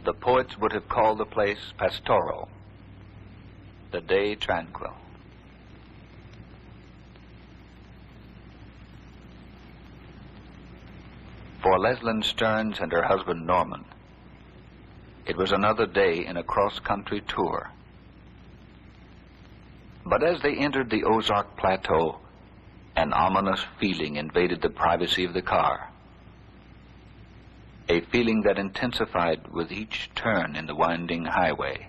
The poets would have called the place pastoral, the day tranquil. For Leslyn Stearns and her husband Norman, it was another day in a cross-country tour. But as they entered the Ozark Plateau, an ominous feeling invaded the privacy of the car, a feeling that intensified with each turn in the winding highway.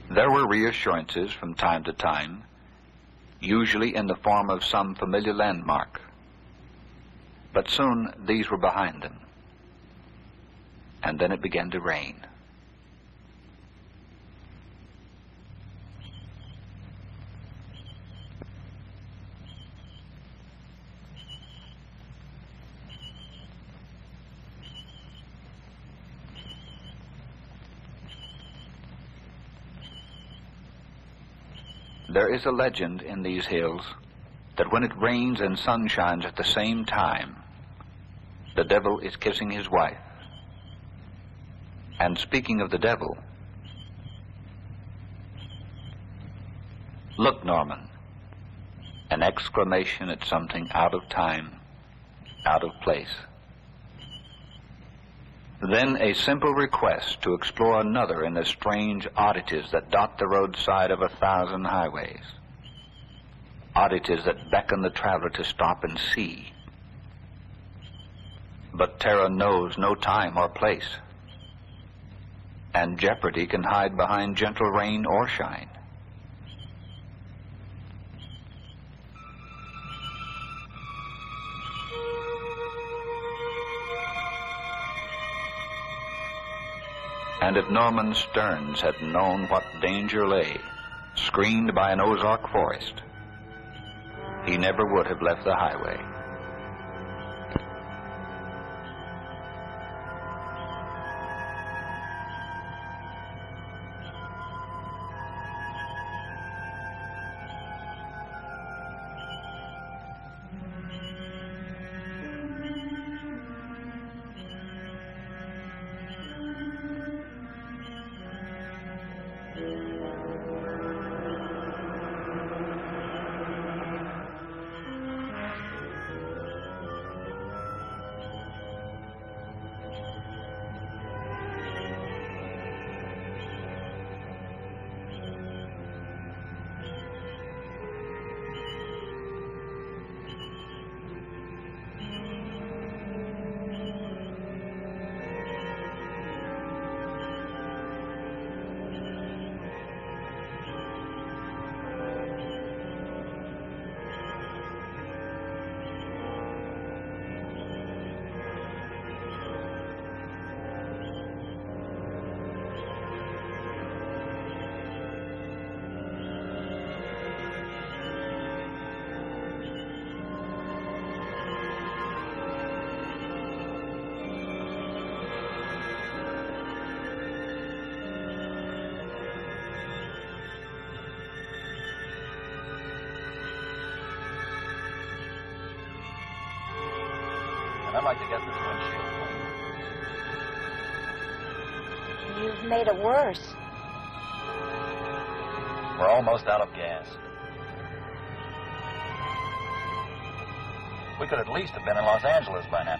There were reassurances from time to time, usually in the form of some familiar landmark. But soon these were behind them, and then it began to rain. There is a legend in these hills that when it rains and sun shines at the same time, the devil is kissing his wife. And speaking of the devil, look, Norman, an exclamation at something out of time, out of place. Then a simple request to explore another in the strange oddities that dot the roadside of 1,000 highways. Oddities that beckon the traveler to stop and see. But terror knows no time or place, and jeopardy can hide behind gentle rain or shine. And if Norman Stearns had known what danger lay, screened by an Ozark forest, he never would have left the highway. I'd like to get this windshield clean. You've made it worse. We're almost out of gas. We could at least have been in Los Angeles by now.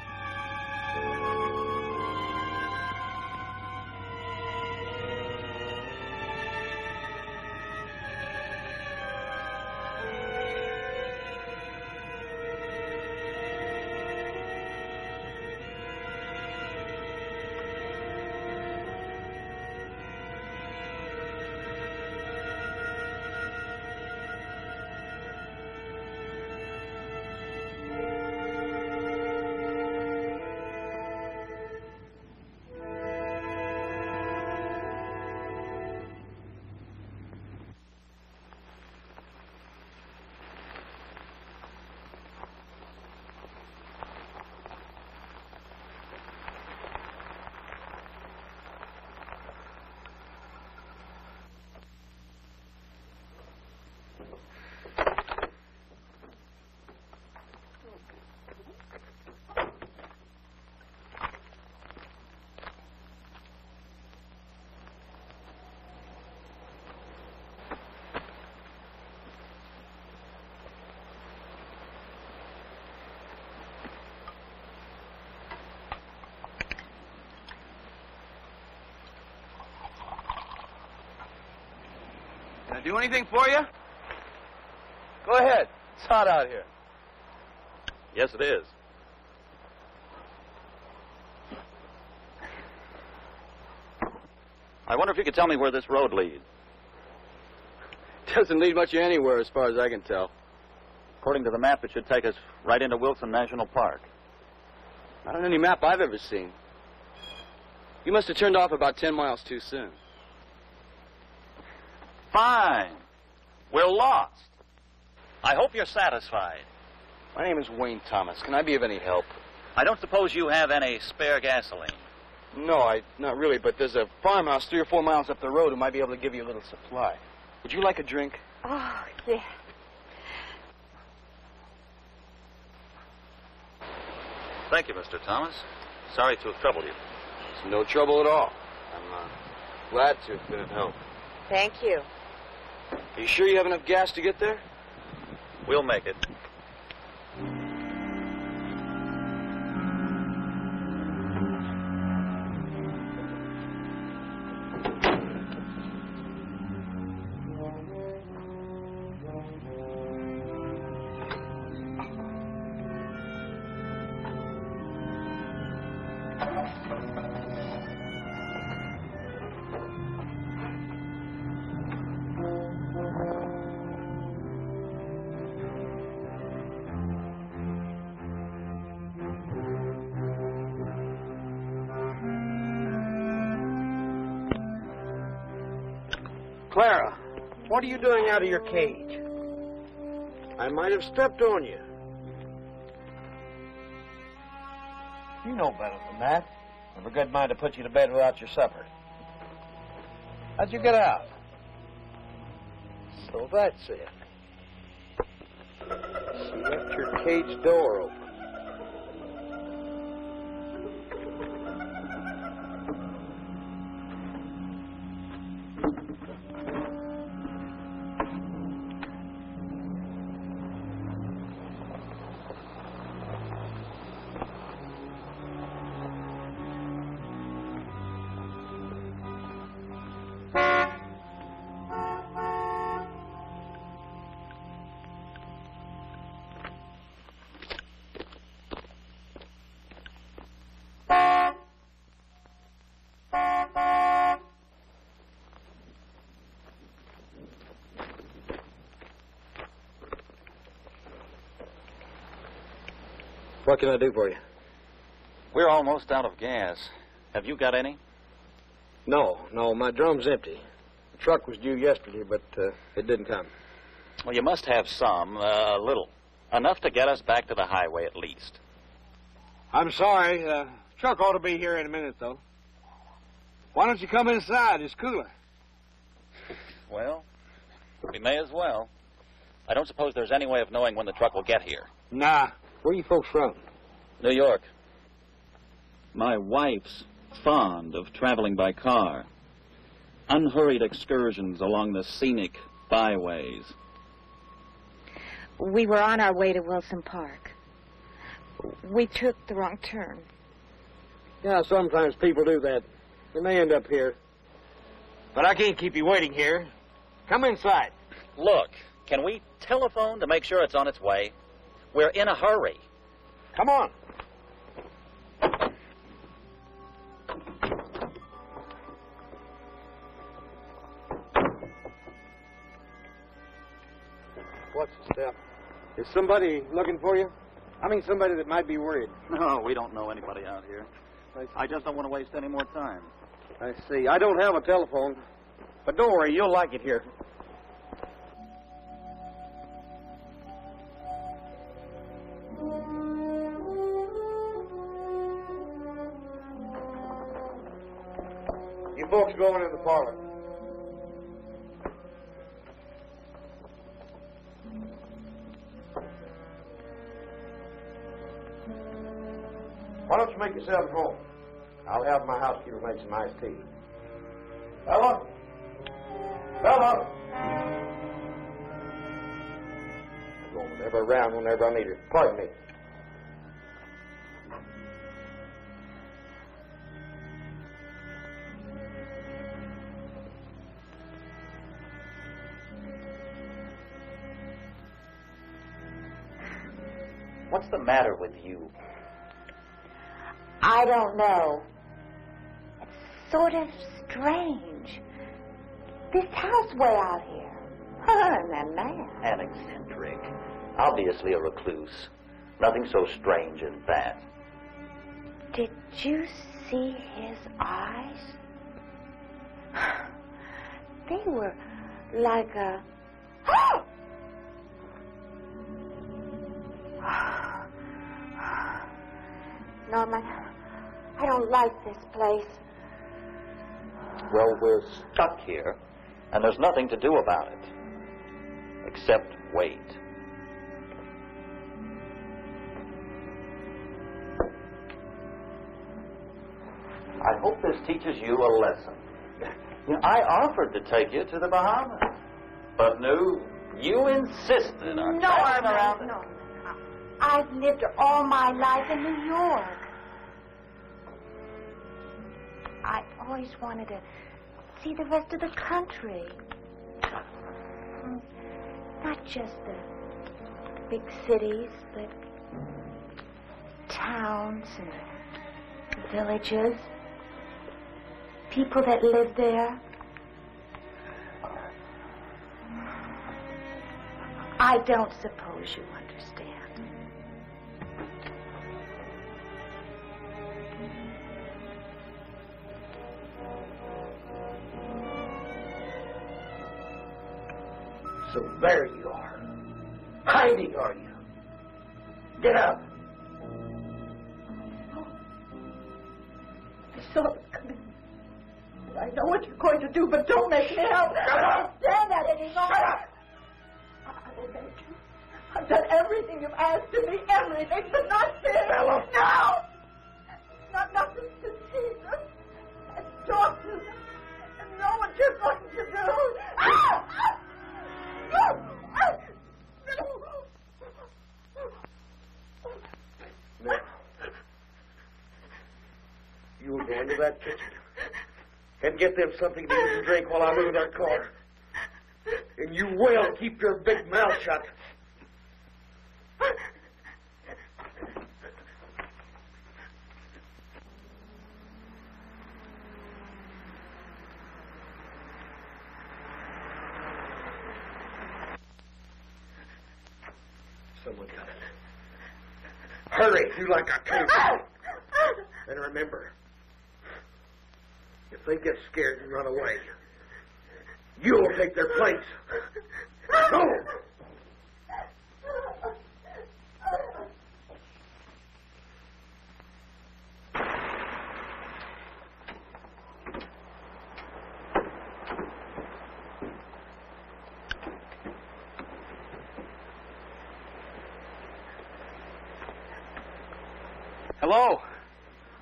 do anything for you? Go ahead. It's hot out here. Yes, it is. I wonder if you could tell me where this road leads. Doesn't lead much anywhere as far as I can tell. According to the map, it should take us right into Wilson National Park. Not on any map I've ever seen. You must have turned off about 10 miles too soon. Fine. We're lost. I hope you're satisfied. My name is Wayne Thomas. Can I be of any help? I don't suppose you have any spare gasoline. No, not really, but there's a farmhouse 3 or 4 miles up the road who might be able to give you a little supply. Would you like a drink? Oh, yeah. Thank you, Mr. Thomas. Sorry to have troubled you. It's no trouble at all. I'm glad to have been of help. Thank you. Are you sure you have enough gas to get there? We'll make it. Clara, what are you doing out of your cage? I might have stepped on you. You know better than that. I've a good mind to put you to bed without your supper. How'd you get out? So that's it. She left your cage door open. What can I do for you? We're almost out of gas. Have you got any? No, my drum's empty. The truck was due yesterday, but it didn't come. Well, you must have some, a little. Enough to get us back to the highway at least. I'm sorry. Truck ought to be here in a minute, though. Why don't you come inside? It's cooler. Well, we may as well. I don't suppose there's any way of knowing when the truck will get here. Nah. Where you folks from? New York. My wife's fond of traveling by car. Unhurried excursions along the scenic byways. We were on our way to Wilson Park. We took the wrong turn. Yeah, sometimes people do that. They may end up here. But I can't keep you waiting here. Come inside. Look, can we telephone to make sure it's on its way? We're in a hurry. Come on. What's the step? Is somebody looking for you? I mean somebody that might be worried. No, we don't know anybody out here. I just don't want to waste any more time. I see. I don't have a telephone. But don't worry, you'll like it here. You folks going in the parlor. Why don't you make yourself at home? I'll have my housekeeper make some iced tea. Bella? Bella? I'm going whenever around, whenever I need her. Pardon me. What's the matter with you? I don't know. It's sort of strange. This house way out here. And that man. An eccentric. Obviously a recluse. Nothing so strange as that. Did you see his eyes? They were like a... Norman, I don't like this place. Well, we're stuck here, and there's nothing to do about it. Except wait. I hope this teaches you a lesson. I offered to take you to the Bahamas, but no, you insisted on traveling around. No. I've lived all my life in New York. I always wanted to see the rest of the country. Not just the big cities, but towns and villages. People that live there. I don't suppose you understand. So there you are. Hiding, are you? Get up. I saw it coming. I know what you're going to do, but don't make me help. I can't stand that anymore. Shut up! I obeyed you. I've done everything you've asked of me, everything, but not this. Bella. No! Not nothing to see them and talk to them and know what you're going to do. Now, you will go into that kitchen and get them something to eat and drink while I'm in that car. And you will keep your big mouth shut. Someone got it. Hurry, do like I told you. And remember, if they get scared and run away, you'll take their place. Go! Hello.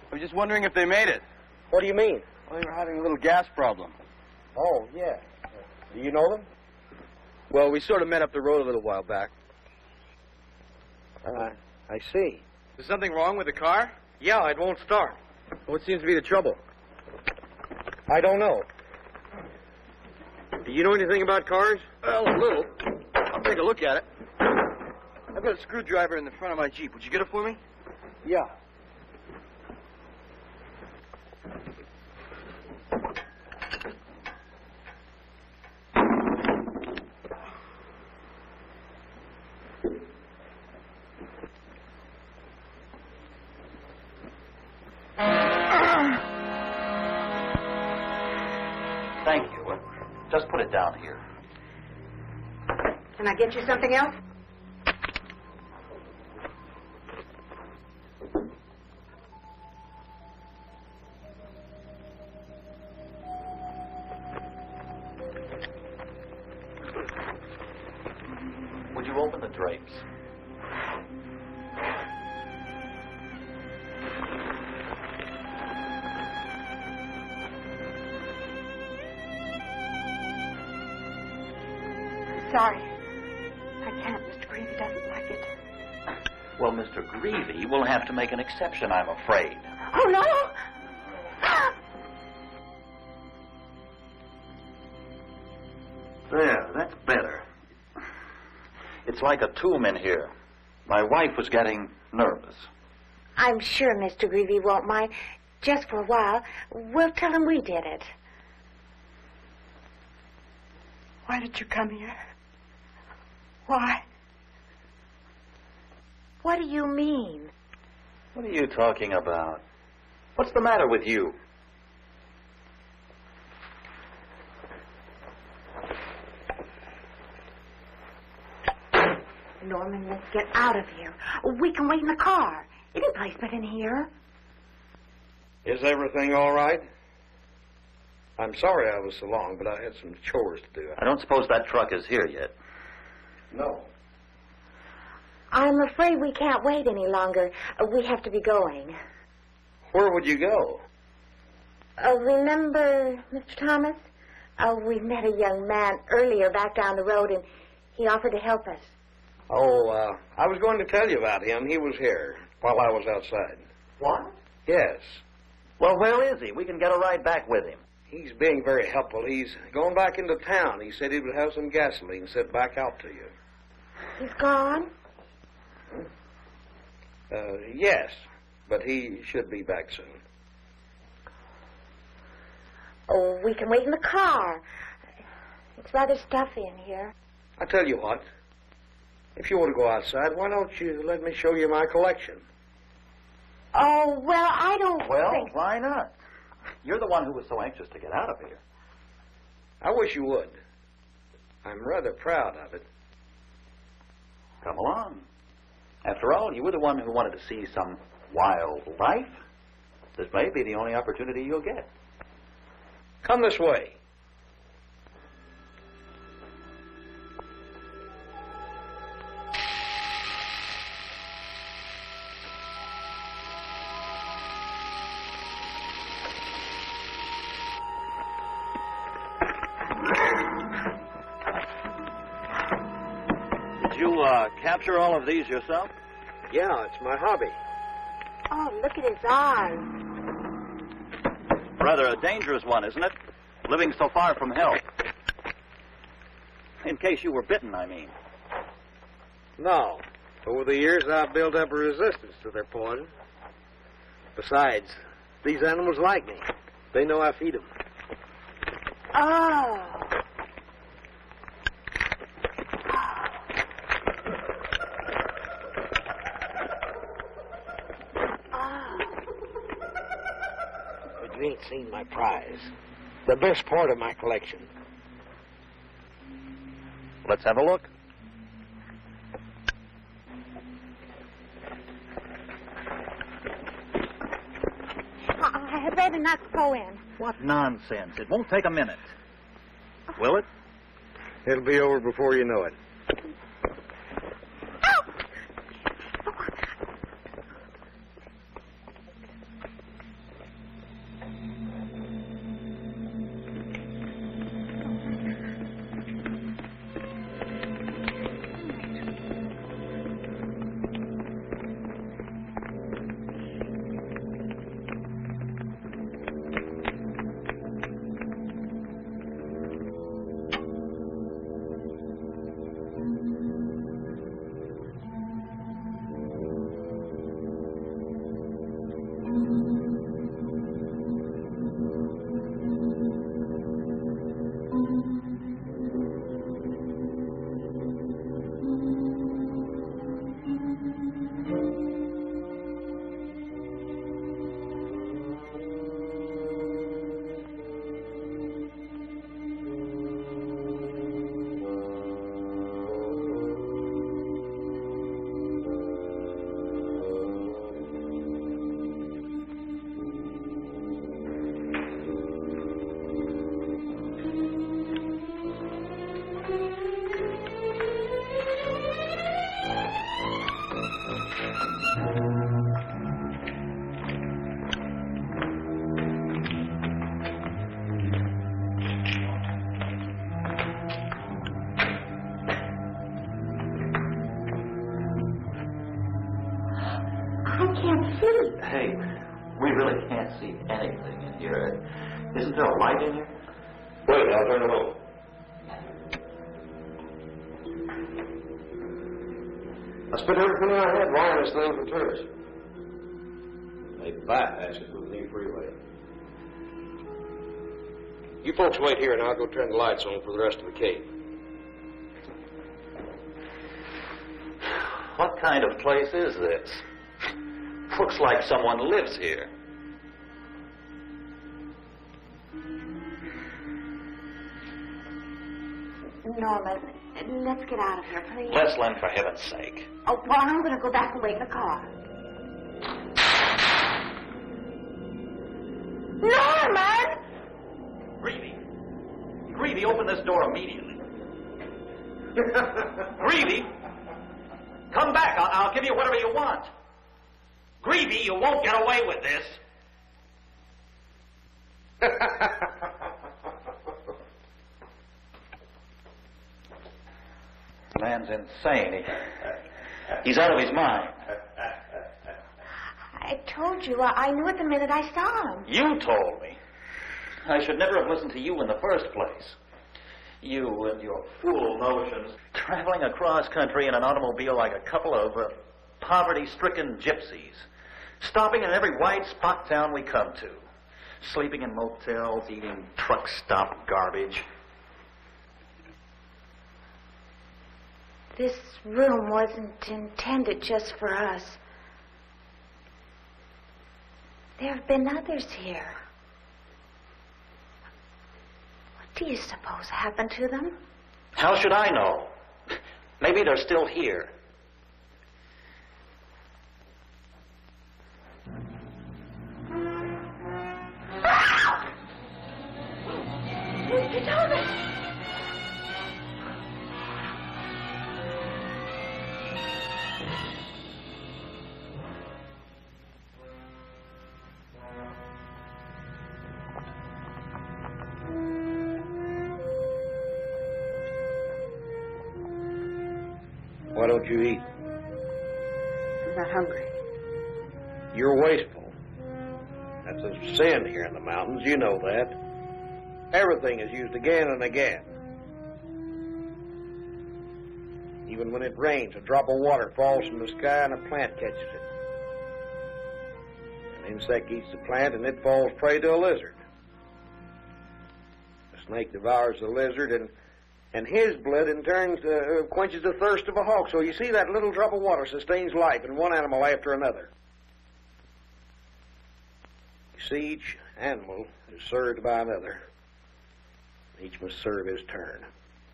I was just wondering if they made it. What do you mean? Well, they were having a little gas problem. Oh, yeah. Do you know them? Well, we sort of met up the road a little while back. I see. Is something wrong with the car? Yeah, it won't start. What seems to be the trouble? I don't know. Do you know anything about cars? Well, a little. I'll take a look at it. I've got a screwdriver in the front of my Jeep. Would you get it for me? Yeah. Thank you. Just put it down here. Can I get you something else? Would you open the drapes? Sorry. I can't. Mr. Greavy doesn't like it. Well, Mr. Greavy will have to make an exception, I'm afraid. Oh, no! There, that's better. It's like a tomb in here. My wife was getting nervous. I'm sure Mr. Greavy won't mind. Just for a while. We'll tell him we did it. Why did you come here? Why? What do you mean? What are you talking about? What's the matter with you? Norman, let's get out of here. We can wait in the car. Any place but in here. Is everything all right? I'm sorry I was so long, but I had some chores to do. I don't suppose that truck is here yet. No. I'm afraid we can't wait any longer. We have to be going. Where would you go? Remember, Mr. Thomas? We met a young man earlier back down the road, and he offered to help us. Oh, I was going to tell you about him. He was here while I was outside. What? Yes. Well, where is he? We can get a ride back with him. He's being very helpful. He's going back into town. He said he would have some gasoline sent back out to you. He's gone? Yes, but he should be back soon. Oh, we can wait in the car. It's rather stuffy in here. I tell you what. If you want to go outside, why don't you let me show you my collection? Oh, well, I don't think... why not? You're the one who was so anxious to get out of here. I wish you would. I'm rather proud of it. Come along. After all, you were the one who wanted to see some wildlife. This may be the only opportunity you'll get. Come this way. Did you capture all of these yourself? Yeah, it's my hobby. Oh, look at his eyes. Rather a dangerous one, isn't it? Living so far from help. In case you were bitten, I mean. No. Over the years, I've built up a resistance to their poison. Besides, these animals like me. They know I feed them. Oh. But you ain't seen my prize. The best part of my collection. Let's have a look. I had better not go in. What nonsense. It won't take a minute. Will it? It'll be over before you know it. Hey, we really can't see anything in here. Isn't there a light in here? Wait, I'll turn it on. I spent every penny I had buying this thing for tourists. They bypass it with the new freeway. You folks wait here, and I'll go turn the lights on for the rest of the cave. What kind of place is this? Looks like someone lives here. Norman, let's get out of here, please. Leslyn, for heaven's sake. Oh, well, I'm going to go back and wait in the car. Norman! Greavy, open this door immediately. Greavy, come back. I'll give you whatever you want. Greavy, you won't get away with this. Man's insane. He's out of his mind. I told you. I knew it the minute I saw him. You told me. I should never have listened to you in the first place. You and your fool notions. Traveling across country in an automobile like a couple of poverty-stricken gypsies. Stopping in every white spot town we come to. Sleeping in motels, eating truck stop garbage. This room wasn't intended just for us. There have been others here. What do you suppose happened to them? How should I know? Maybe they're still here. Get over! Why don't you eat? I'm not hungry. You're wasteful. That's a sin here in the mountains. You know that. Everything is used again and again. Even when it rains, a drop of water falls from the sky and a plant catches it. An insect eats the plant and it falls prey to a lizard. The snake devours the lizard and his blood in turn quenches the thirst of a hawk. So you see, that little drop of water sustains life in one animal after another. You see, each animal is served by another. Each must serve his turn.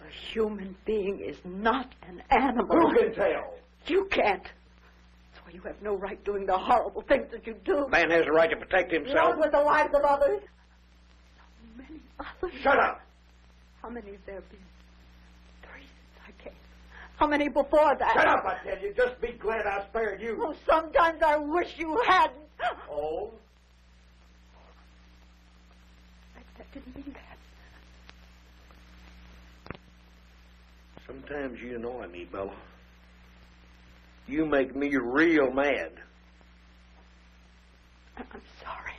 A human being is not an animal. Who can tell? You can't. That's why you have no right doing the horrible things that you do. Man has a right to protect himself. Not with the lives of others. So many others. Shut up! How many have there been? 3 since I came. How many before that? Shut up, I tell you. Just be glad I spared you. Oh, sometimes I wish you hadn't. Oh? I didn't mean that. Sometimes you annoy me, Bella. You make me real mad. I'm sorry.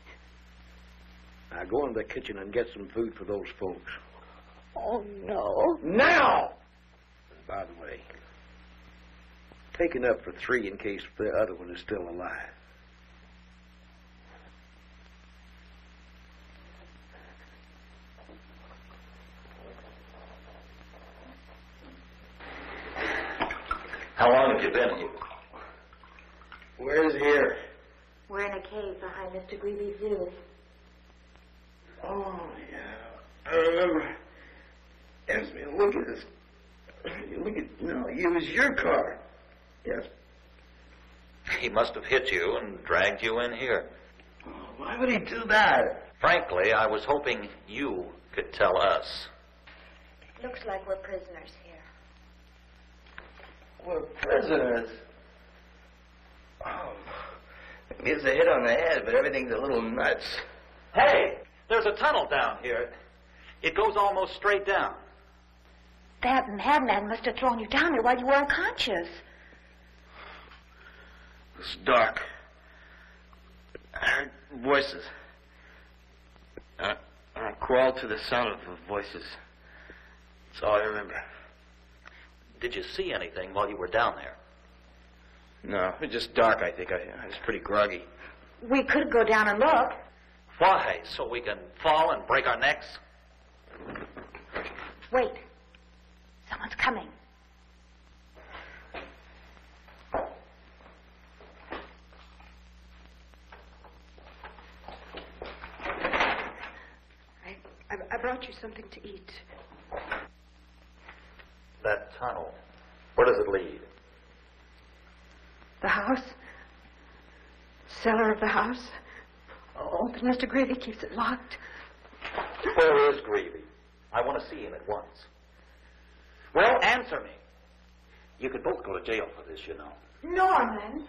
Now go into the kitchen and get some food for those folks. Oh, no. Now! And by the way, take it up for 3 in case the other one is still alive. How long have you been here? Where's here? We're in a cave behind Mr. Greavy's zoo. Oh, yeah. I remember. Asked me to look at this. Look at, no, it was your car. Yes. He must have hit you and dragged you in here. Oh, why would he do that? Frankly, I was hoping you could tell us. Looks like we're prisoners here. We're prisoners. Oh, maybe it's a hit on the head, but everything's a little nuts. Hey, there's a tunnel down here. It goes almost straight down. That madman must have thrown you down there while you were unconscious. It's dark. I heard voices. I crawled to the sound of the voices. That's all I remember. Did you see anything while you were down there? No, it's just dark, I think. I was pretty groggy. We could go down and look. Why? So we can fall and break our necks? Wait. Someone's coming. I brought you something to eat. That tunnel, where does it lead? The house. Cellar of the house. Oh, but Mr. Gravy keeps it locked. Where is Greavy? I want to see him at once. Well, answer me. You could both go to jail for this, you know. Norman,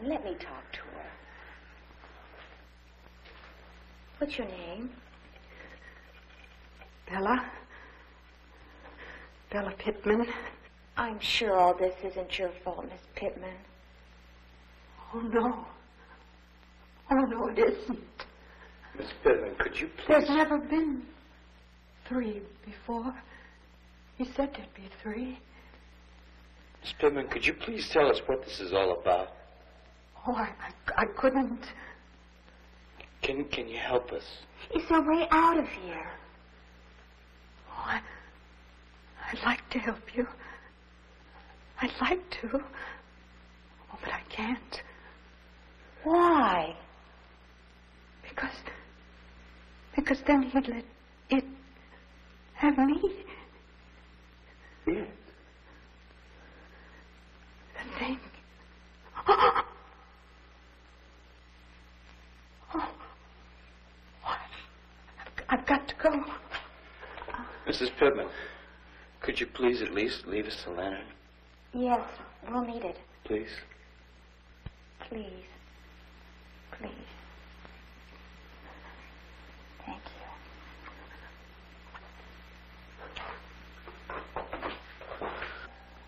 let me talk to her. What's your name? Bella. Bella Pittman. I'm sure all this isn't your fault, Miss Pittman. Oh, no. Oh, no, it isn't. Miss Pittman, could you please... There's never been 3 before. He said there'd be 3. Miss Pittman, could you please tell us what this is all about? Oh, I couldn't. Can you help us? Is there a way out of here? Oh, I'd like to help you. I'd like to. Oh, but I can't. Why? Because then he'd let it have me. It? The thing. Oh. I've got to go. Mrs. Pittman, could you please at least leave us the lantern? Yes, we'll need it. Please? Please. Please. Thank you.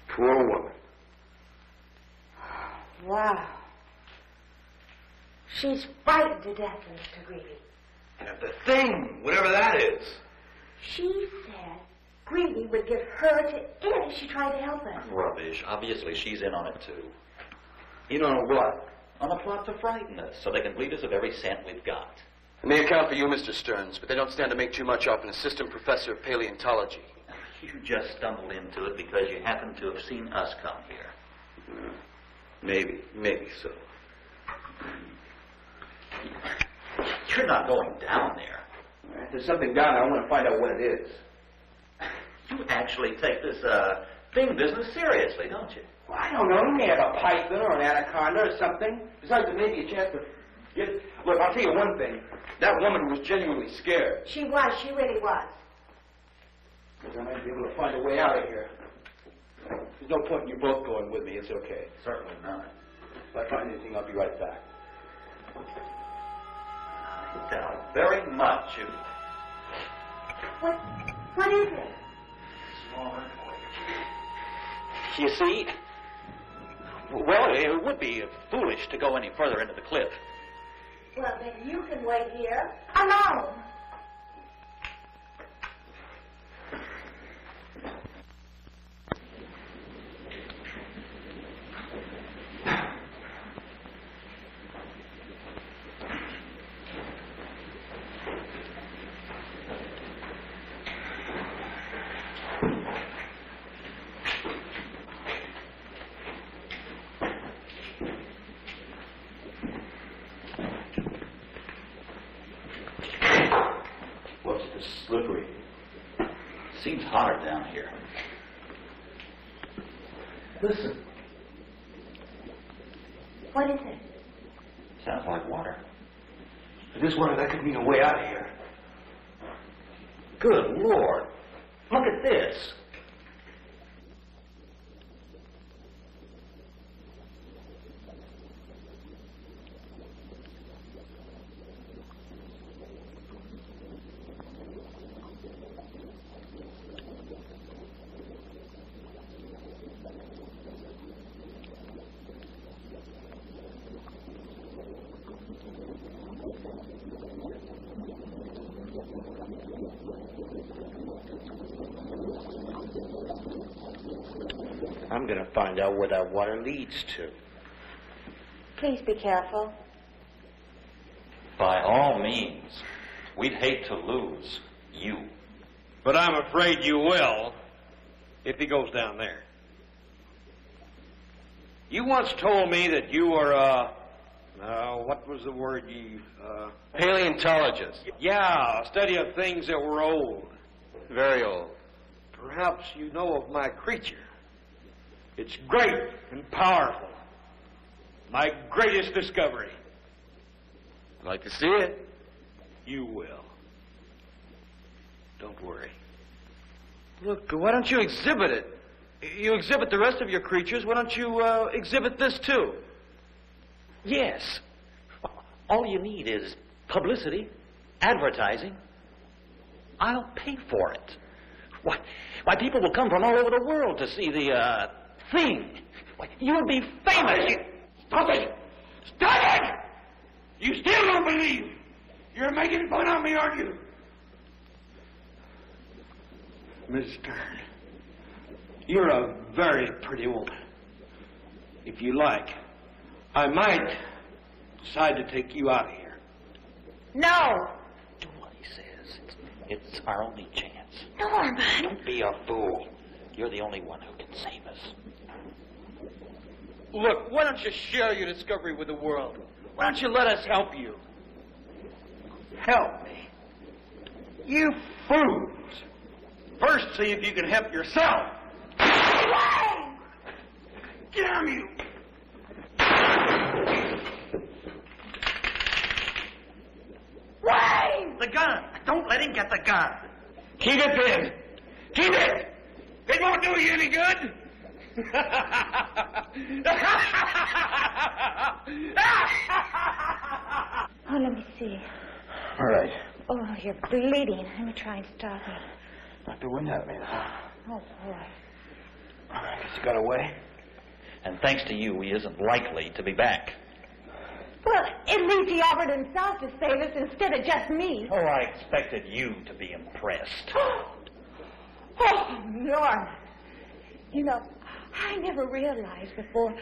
Poor woman. Wow. She's frightened to death, Mr. Greavy. And if the thing, whatever that is... She said Greavy would give her to it if she tried to help us. Rubbish. Obviously, she's in on it, too. You know what? On a plot to frighten us, so they can bleed us of every cent we've got. I may account for you, Mr. Stearns, but they don't stand to make too much off an assistant professor of paleontology. You just stumbled into it because you happen to have seen us come here. Maybe so. You're not going down there. If there's something down there, I want to find out what it is. You actually take this thing business seriously, don't you? Well, I don't know. You may have a python or an anaconda or something. Besides, there may be a chance to get... Look, I'll tell you one thing. That woman was genuinely scared. She really was. Because I might be able to find a way out of here. There's no point in you both going with me. It's okay. Certainly not. If I find anything, I'll be right back. I doubt very much if... What is it? You see? Well, it would be foolish to go any further into the cliff. Well, then you can wait here alone. Slippery. Seems hotter down here. Listen. What is it? Sounds like water. If this water, that could mean a way out of here. Good Lord. Look at this. I'm going to find out where that water leads to. Please be careful. By all means. We'd hate to lose you. But I'm afraid you will if he goes down there. You once told me that you were what was the word you, Paleontologist. Yeah, a study of things that were old. Very old. Perhaps you know of my creature. It's great and powerful. My greatest discovery. I'd like to see it. You will. Don't worry. Look, why don't you exhibit it? You exhibit the rest of your creatures. Why don't you exhibit this too? Yes. All you need is publicity, advertising. I'll pay for it. Why, people will come from all over the world to see the thing. Why, you'll be famous. Stop it! Stop it! You still don't believe. You're making fun of me, aren't you? Miss Stern, you're a very pretty woman. If you like, I might decide to take you out of here. No! Do what he says. It's our only chance. Norman! Don't be a fool. You're the only one who can save us. Look, why don't you share your discovery with the world? Why don't you let us help you? Help me? You fools! First, see if you can help yourself. Wayne! Damn you! Wayne! The gun! Don't let him get the gun. Keep it pinned. Keep it! It won't do you any good. Oh, let me see. All right. Oh, you're bleeding. Let me try and stop it. Knocked the wind out of me. Oh, boy. I guess you got away. And thanks to you, he isn't likely to be back. Well, at least he offered himself to save us instead of just me. Oh, I expected you to be impressed. Oh, Norman. You know, I never realized before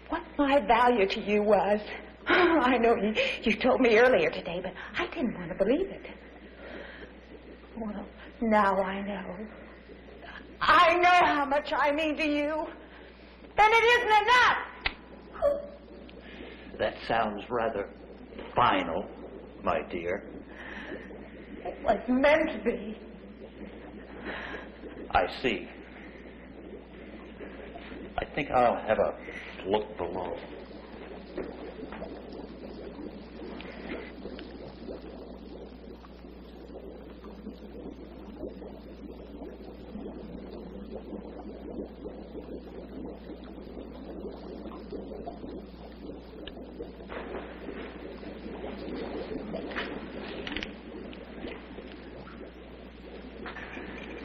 what my value to you was. I know you told me earlier today, but I didn't want to believe it. Well, now I know. I know how much I mean to you. Then it isn't enough. That sounds rather final, my dear. It was meant to be. I see. I think I'll have a look below.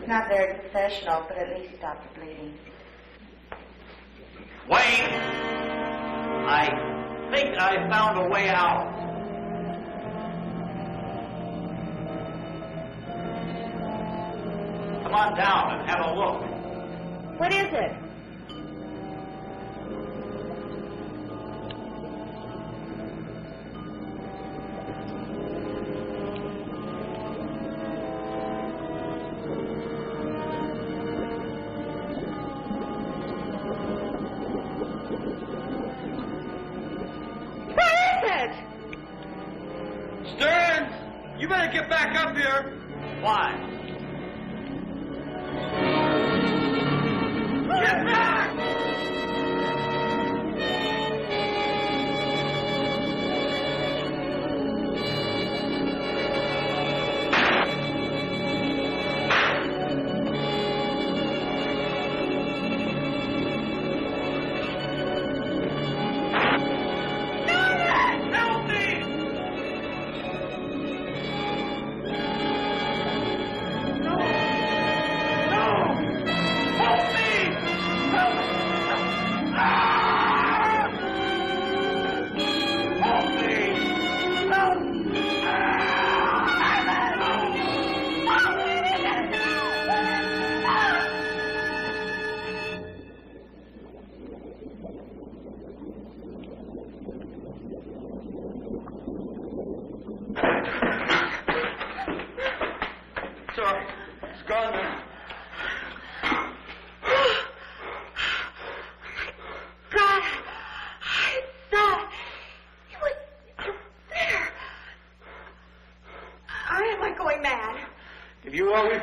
Not very professional, but at least stop the bleeding. Wayne! I think I found a way out. Come on down and have a look. What is it? Stern, you better get back up here. Why? Get back! Help me!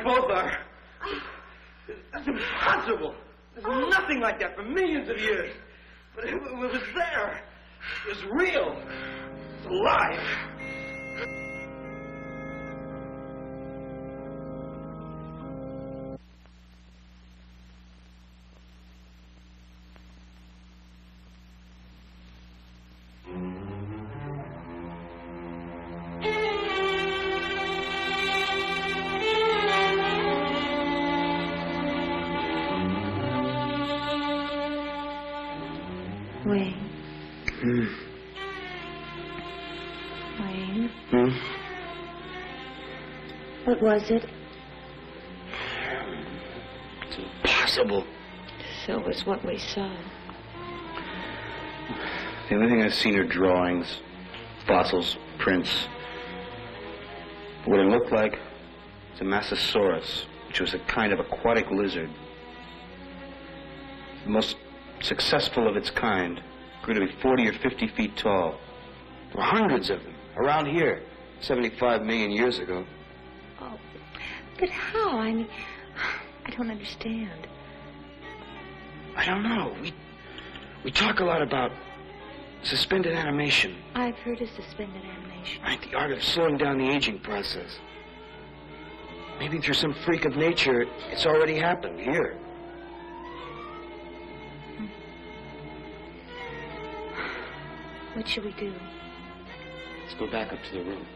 You both are. That's impossible. There's nothing like that for millions of years. But it was there. It was real. It's alive. Wayne. Wayne. What was it? It's impossible. So was what we saw. The only thing I've seen are drawings, fossils, prints. What it looked like was a Massasaurus, which was a kind of aquatic lizard. The most successful of its kind, grew to be 40 or 50 feet tall. There were hundreds of them around here 75 million years ago. Oh, but how? I mean, I don't understand. I don't know. We talk a lot about suspended animation. I've heard of suspended animation. Right, the art of slowing down the aging process. Maybe through some freak of nature, it's already happened here. What should we do? Let's go back up to the room.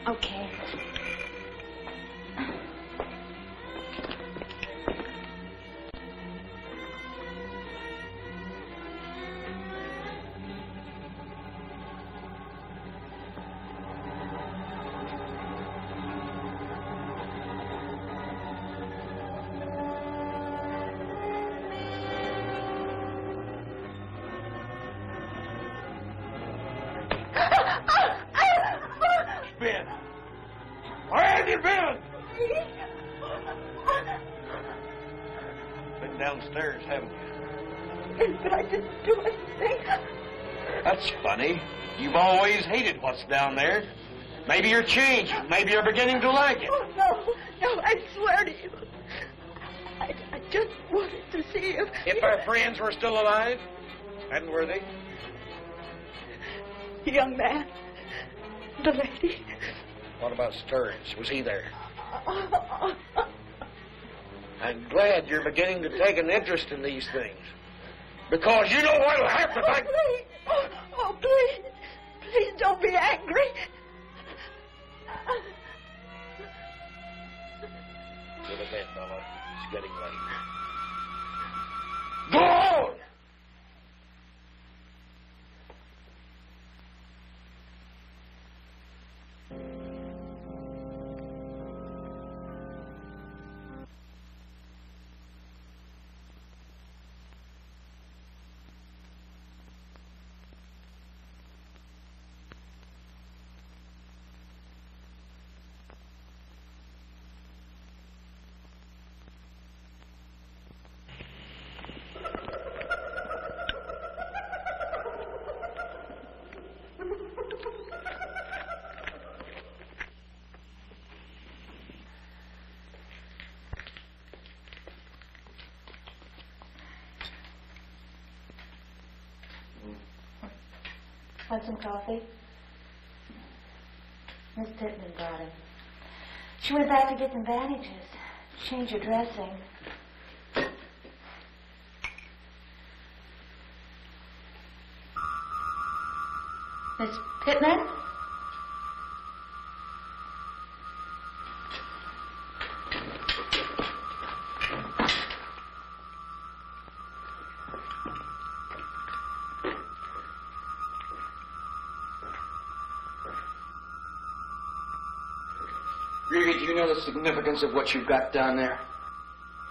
Okay. Downstairs, haven't you? But I didn't do anything. That's funny. You've always hated what's down there. Maybe you're changed. Maybe you're beginning to like it. Oh, no, I swear to you. I just wanted to see if our friends were still alive, and were they? The young man, the lady. What about Stearns? Was he there? I'm glad you're beginning to take an interest in these things. Because you know what'll happen. Oh, please. Please don't be angry. Go to bed, Bella. It's getting late. Go on! Want some coffee? Miss Pittman brought it. She went back to get some bandages. Change her dressing. Miss Pittman? Really, do you know the significance of what you've got down there?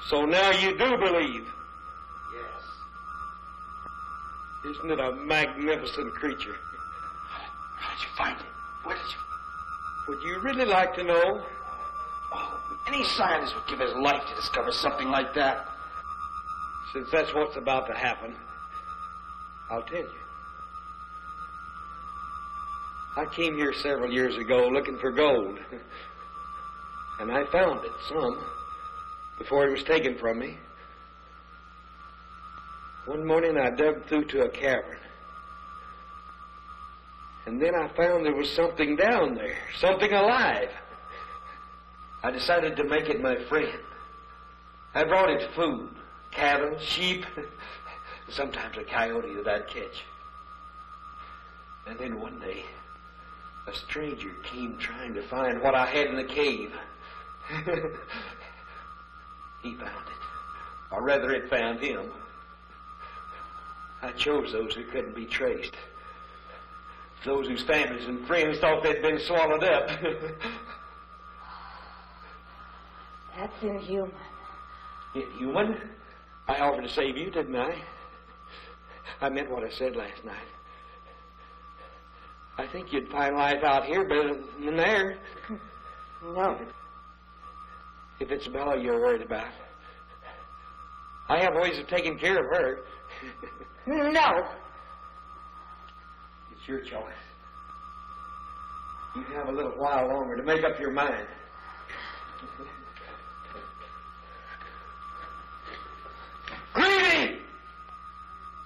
So now you do believe. Yes. Isn't it a magnificent creature? How did you find it? Where did you... Would you really like to know? Oh, any scientist would give his life to discover something like that. Since that's what's about to happen, I'll tell you. I came here several years ago looking for gold. And I found it, some, before it was taken from me. One morning I dug through to a cavern. And then I found there was something down there, something alive. I decided to make it my friend. I brought it food, cattle, sheep, sometimes a coyote that I'd catch. And then one day, a stranger came trying to find what I had in the cave. He found it. Or rather, it found him. I chose those who couldn't be traced. Those whose families and friends thought they'd been swallowed up. That's inhuman. Inhuman? I offered to save you, didn't I? I meant what I said last night. I think you'd find life out here better than there. No. If it's Bella you're worried about, I have ways of taking care of her. No. It's your choice. You have a little while longer to make up your mind. Greedy!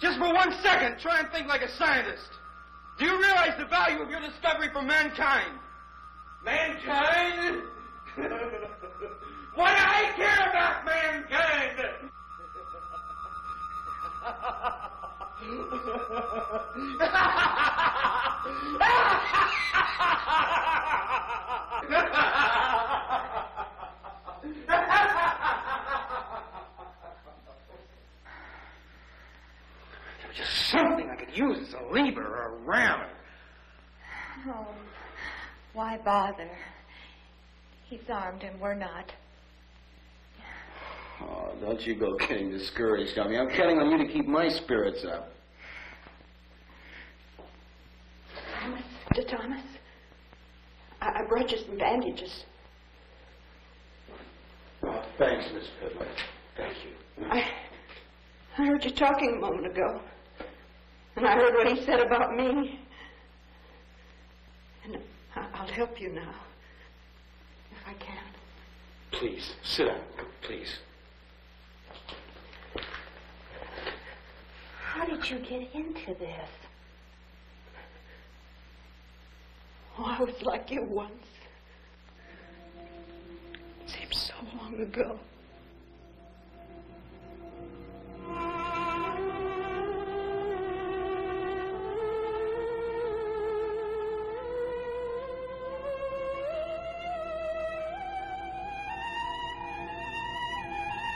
Just for 1 second, try and think like a scientist. Do you realize the value of your discovery for mankind? Mankind? What do I care about mankind? Just something I could use as a lever or a ram. Oh, why bother? He's armed and we're not. Oh, don't you go getting discouraged on me. I'm counting on you to keep my spirits up. Mr. Thomas, I brought you some bandages. Oh, thanks, Miss Fiddler. Thank you. I heard you talking a moment ago. And I heard what he said about me. And I'll help you now, if I can. Please, sit down. Please. How did you get into this? Oh, I was like you once. It seems so long ago.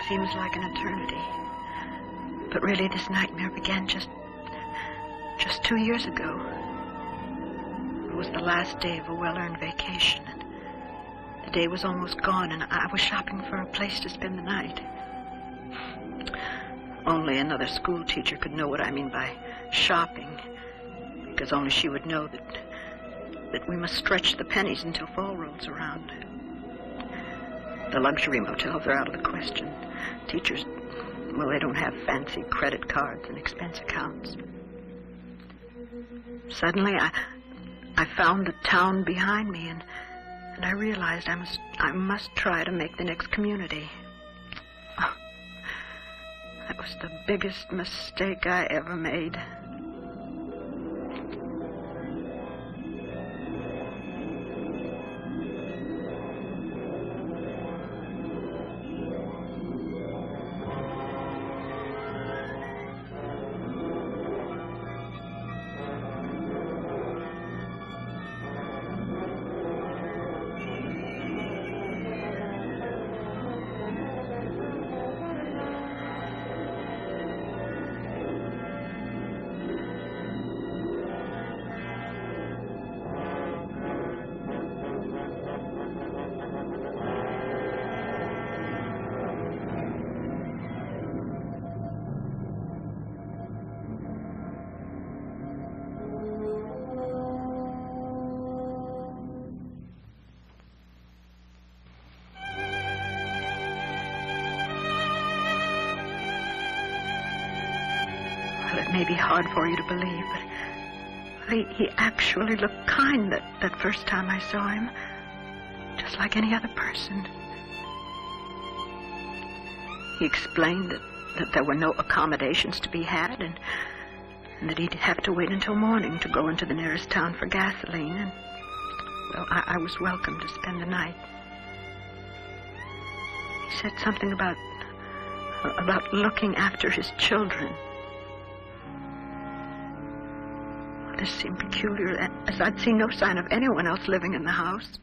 Seems like an eternity. But really, this nightmare began just 2 years ago. It was the last day of a well-earned vacation, and the day was almost gone, and I was shopping for a place to spend the night. Only another school teacher could know what I mean by shopping, because only she would know that we must stretch the pennies until fall rolls around. The luxury motels are out of the question. Teachers, well, they don't have fancy credit cards and expense accounts. Suddenly, I found the town behind me, and I realized I must try to make the next community. Oh, that was the biggest mistake I ever made. It may be hard for you to believe, but he actually looked kind that first time I saw him. just like any other person. He explained that there were no accommodations to be had, and that he'd have to wait until morning to go into the nearest town for gasoline. And, well, I was welcome to spend the night. He said something about looking after his children. Well, this seemed peculiar, as I'd seen no sign of anyone else living in the house.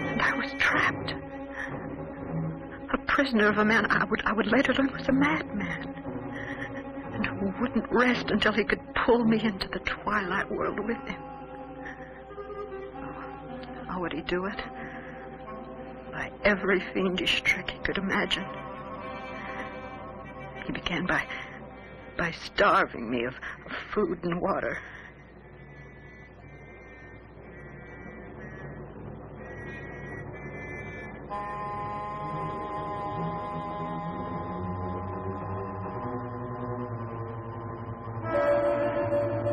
And I was trapped. A prisoner of a man I would later learn was a madman. And who wouldn't rest until he could pull me into the twilight world with him. How would he do it? By every fiendish trick he could imagine. He began by starving me of food and water.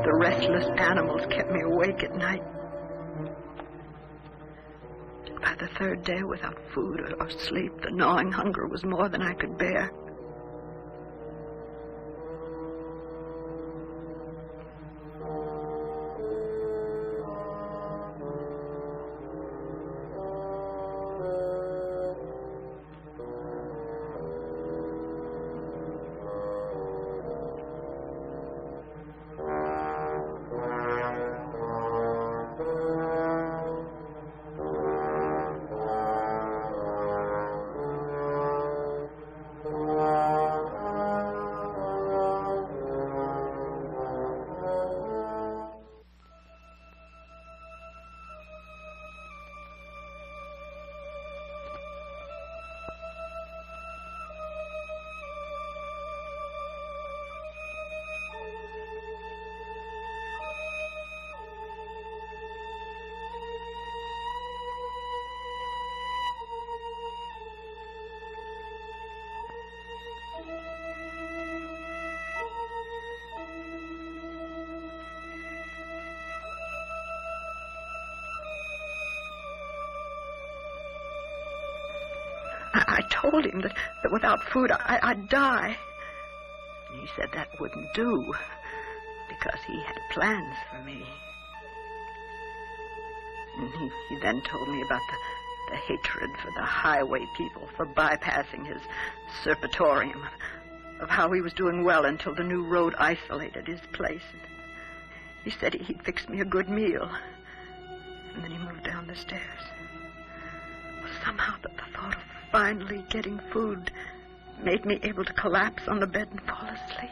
The restless animals kept me awake at night. By the third day, without food or sleep, the gnawing hunger was more than I could bear. I told him that without food I'd die. And he said that wouldn't do, because he had plans for me. And he then told me about the hatred for the highway people for bypassing his serpetorium, of how he was doing well until the new road isolated his place. And he said he'd fix me a good meal. And then he moved down the stairs. Somehow the thought of finally getting food made me able to collapse on the bed and fall asleep.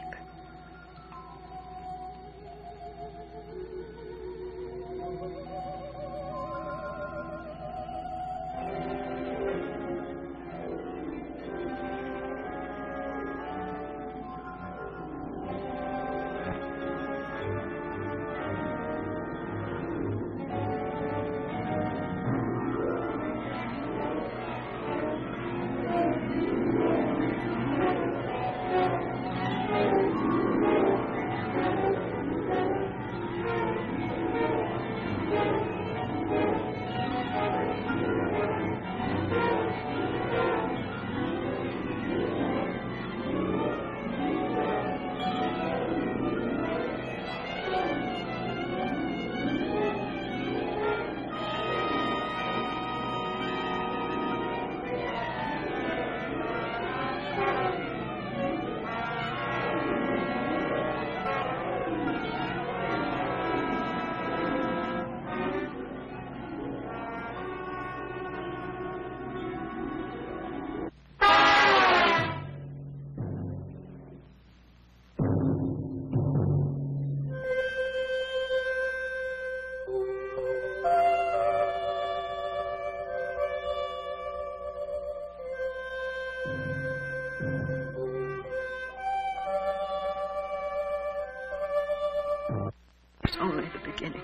It's only the beginning.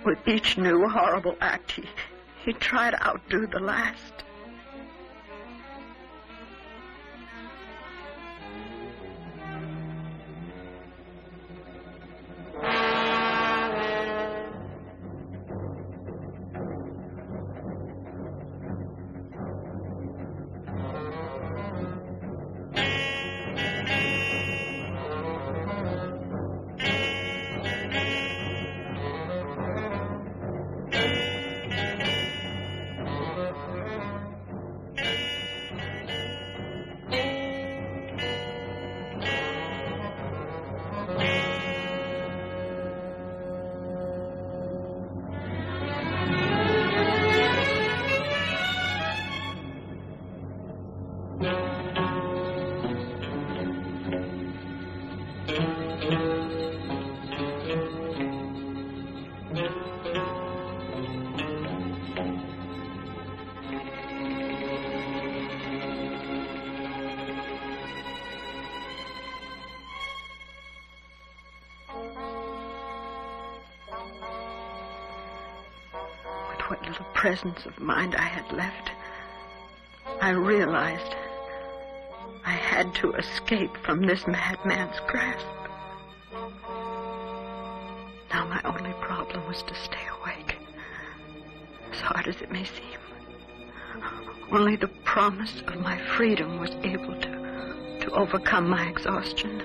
With each new horrible act, he tried to outdo the last. presence of mind I had left, I realized I had to escape from this madman's grasp. Now my only problem was to stay awake, as hard as it may seem. Only the promise of my freedom was able to overcome my exhaustion.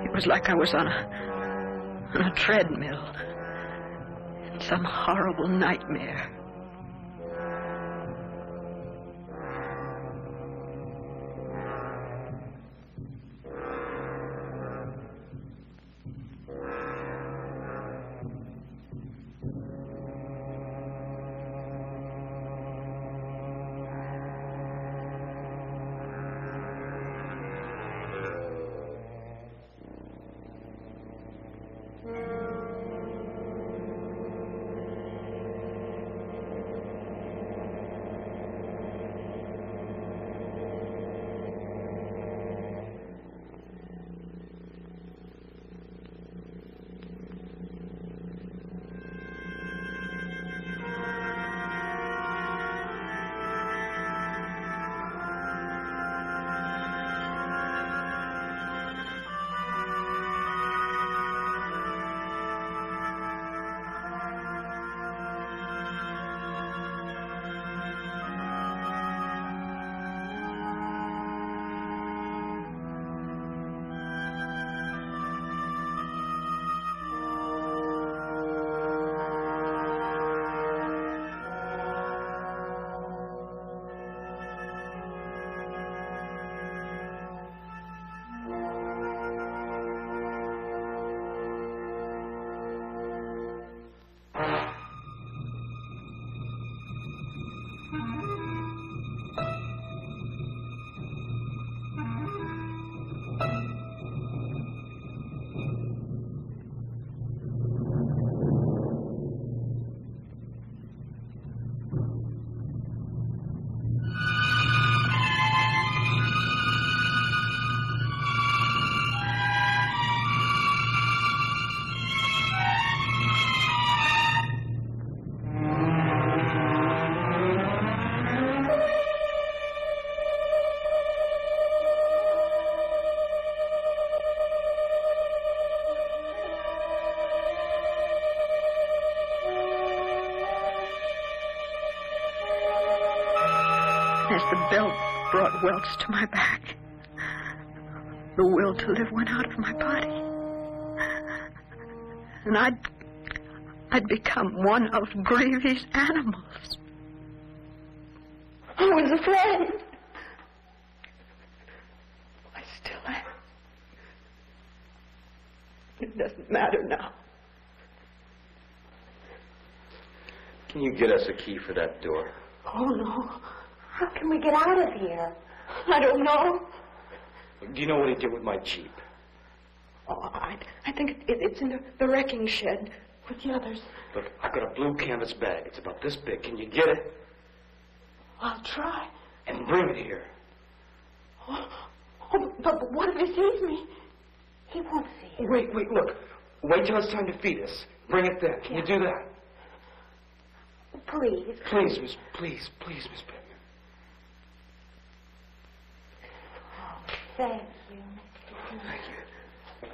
It was like I was on a treadmill in some horrible nightmare. The belt brought welts to my back. The will to live went out of my body. And I'd become one of Gravy's animals. I was afraid. I still am. It doesn't matter now. Can you get us a key for that door? Oh, no. How can we get out of here? I don't know. Do you know what he did with my Jeep? Oh, I think it's in the wrecking shed with the others. Look, I've got a blue canvas bag. It's about this big. Can you get it? I'll try. And bring it here. Oh, but what if he sees me? He won't see you. Wait, look. Wait till it's time to feed us. Bring it then. Can you do that? Please. Please, Miss Pittman. Thank you. Thank you.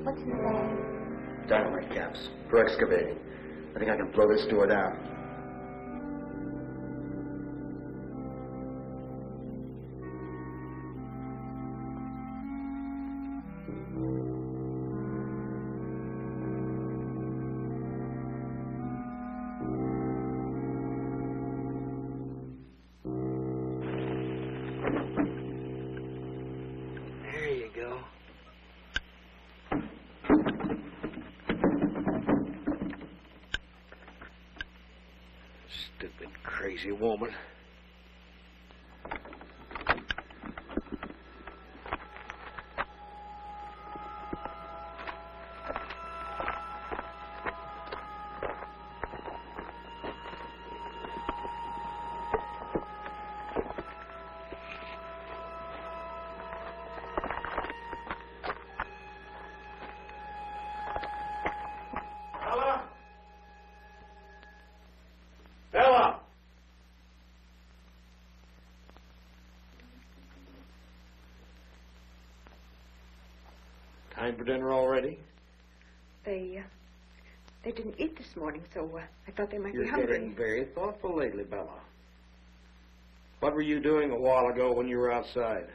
What's in the bag? Dynamite caps for excavating. I think I can blow this door down. Crazy woman. Time for dinner already? They didn't eat this morning, so I thought they might You're be hungry. getting very thoughtful lately, Bella. What were you doing a while ago when you were outside?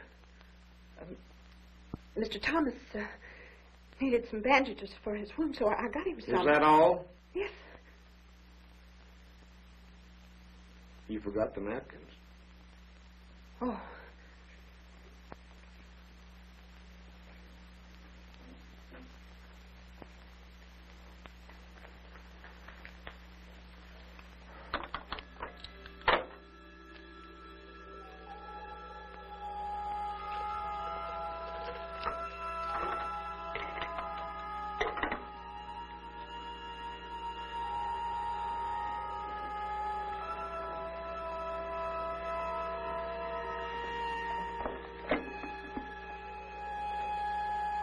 Mr. Thomas needed some bandages for his wound, so I got him some. Is that all? Yes. You forgot the napkins. Oh.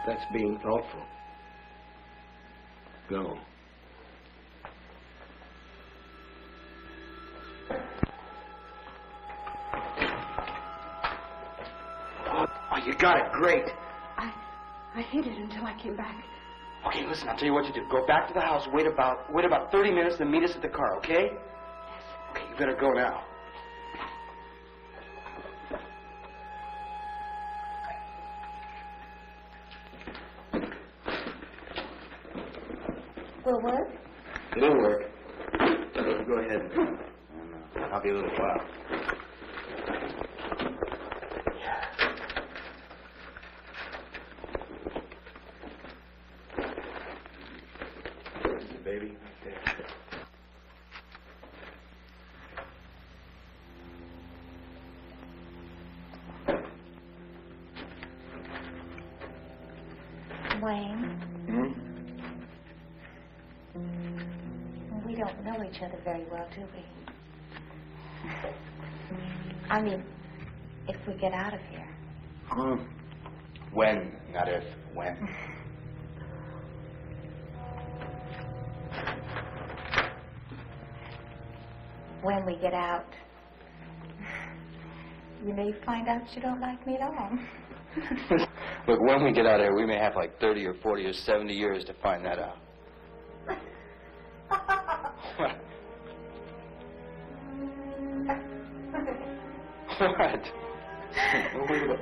That's being thoughtful. Go. Oh, you got it. Great. I hid it until I came back. Okay, listen, I'll tell you what to do. Go back to the house, wait about 30 minutes, then meet us at the car, okay? Yes. Okay, you better go now. Will work? It'll work. Go ahead and I'll be a little while. Baby, right there. Wayne, Hmm? we don't know each other very well, do we? I mean, if we get out of here. When, not if. When. When we get out, you may find out you don't like me at all. Look, when we get out of here, we may have like 30 or 40 or 70 years to find that out. What?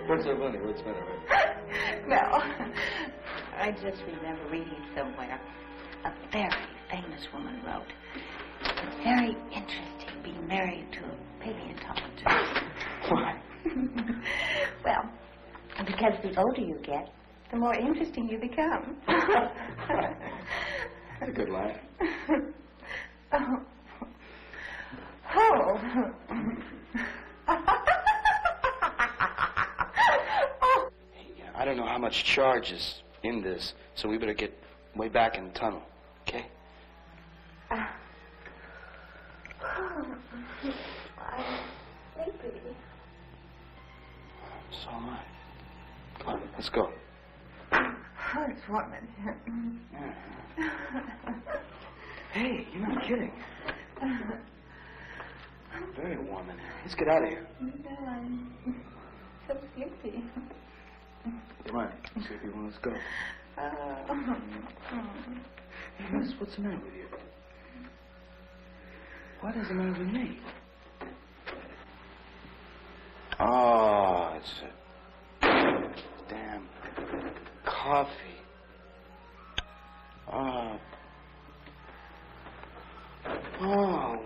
What's so funny? What's the matter? Well, I just remember reading somewhere a very famous woman wrote, "It's very interesting being married to a paleontologist." Why? Well, because the older you get, the more interesting you become. That's a good laugh. Oh. Hey, I don't know how much charge is in this, so we better get way back in the tunnel, okay? I'm sleepy. So am I. Come on, let's go. Oh, it's warm in here. Hey, you're not kidding. Very warm in here. Let's get out of here. No, I'm so sleepy. Come on, sleepy one, let's go. Hey, Miss, what's the matter with you? What is the matter with me? Oh, it's a damn coffee. Oh. Oh.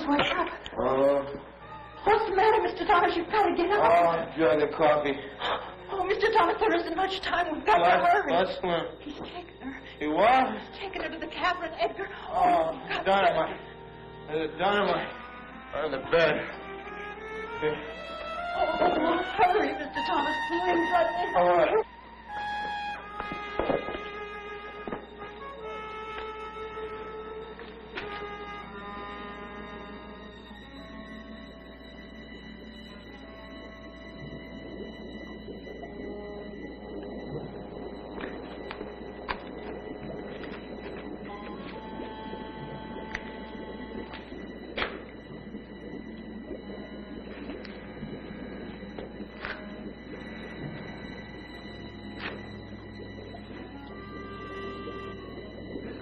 Wake up. What's the matter, Mr. Thomas? You've got to get up. Oh, enjoy the coffee. Oh, Mr. Thomas, there isn't much time. We've got to hurry. What's one? He's taken her. He what? He's taken her to the cabin, Edgar. Oh, dynamite. There's dynamite on the bed. Here. Oh, hurry, Mr. Thomas, please. Let me. All right.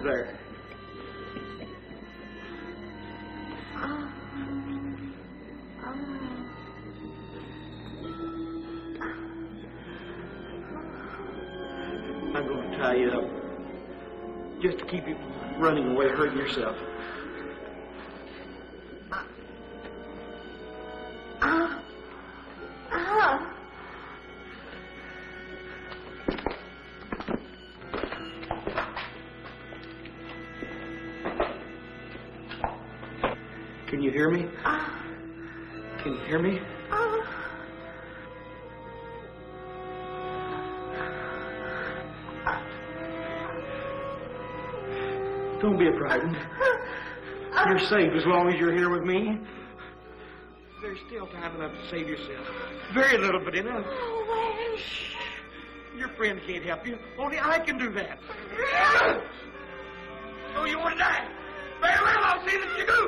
There. I'm going to tie you up. Just to keep you from running away, hurting yourself. Can you hear me? Can you hear me? Don't be frightened. You're safe as long as you're here with me. There's still time enough to save yourself. Very little, but enough. Oh, wait. Shh. Your friend can't help you. Only I can do that. Oh, you want to die? Very well, I'll see that you do.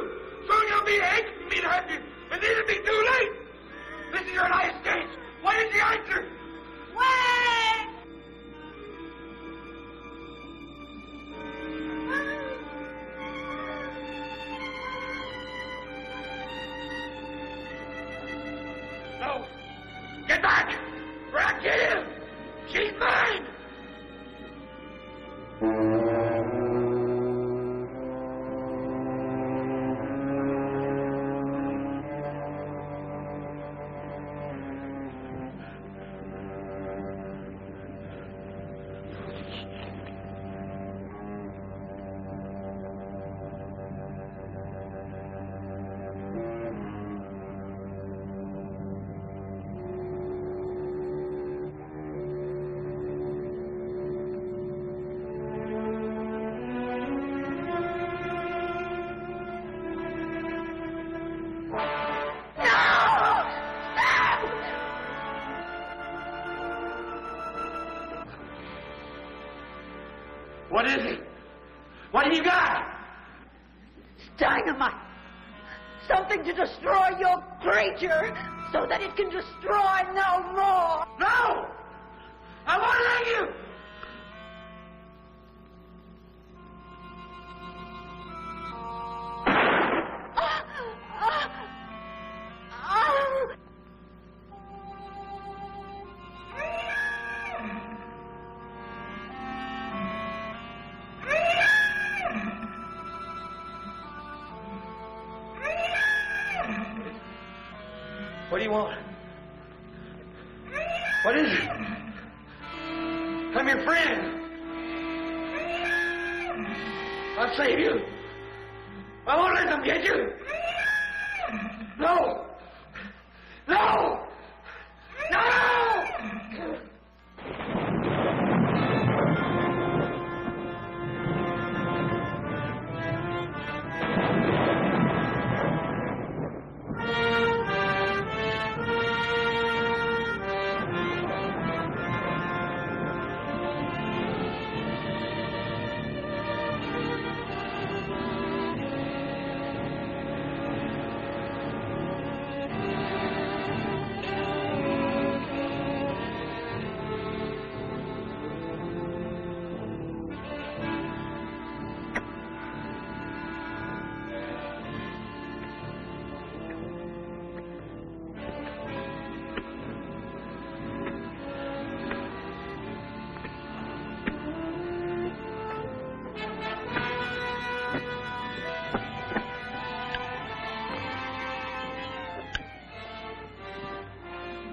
Soon you'll be aching for me to hurt you, and then it'll be too late. This is your last chance. What is the answer? Wait! No. Get back, or I'll kill you. She's mine. What is it? What have you got? Dynamite. Something to destroy your creature so that it can destroy no more. No! I won't let you! What do you want? What is it? I'm your friend. I'll save you. I won't let them get you. No. No. No!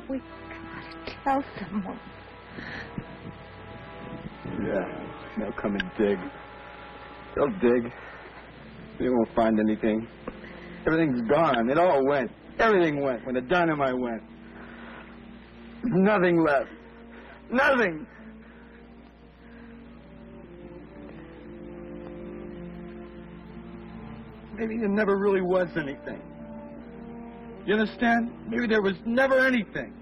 We gotta tell someone. Yeah, they'll come and dig. They'll dig. They won't find anything. Everything's gone. It all went. Everything went when the dynamite went. There's nothing left. Nothing. Maybe there never really was anything. You understand? Maybe there was never anything.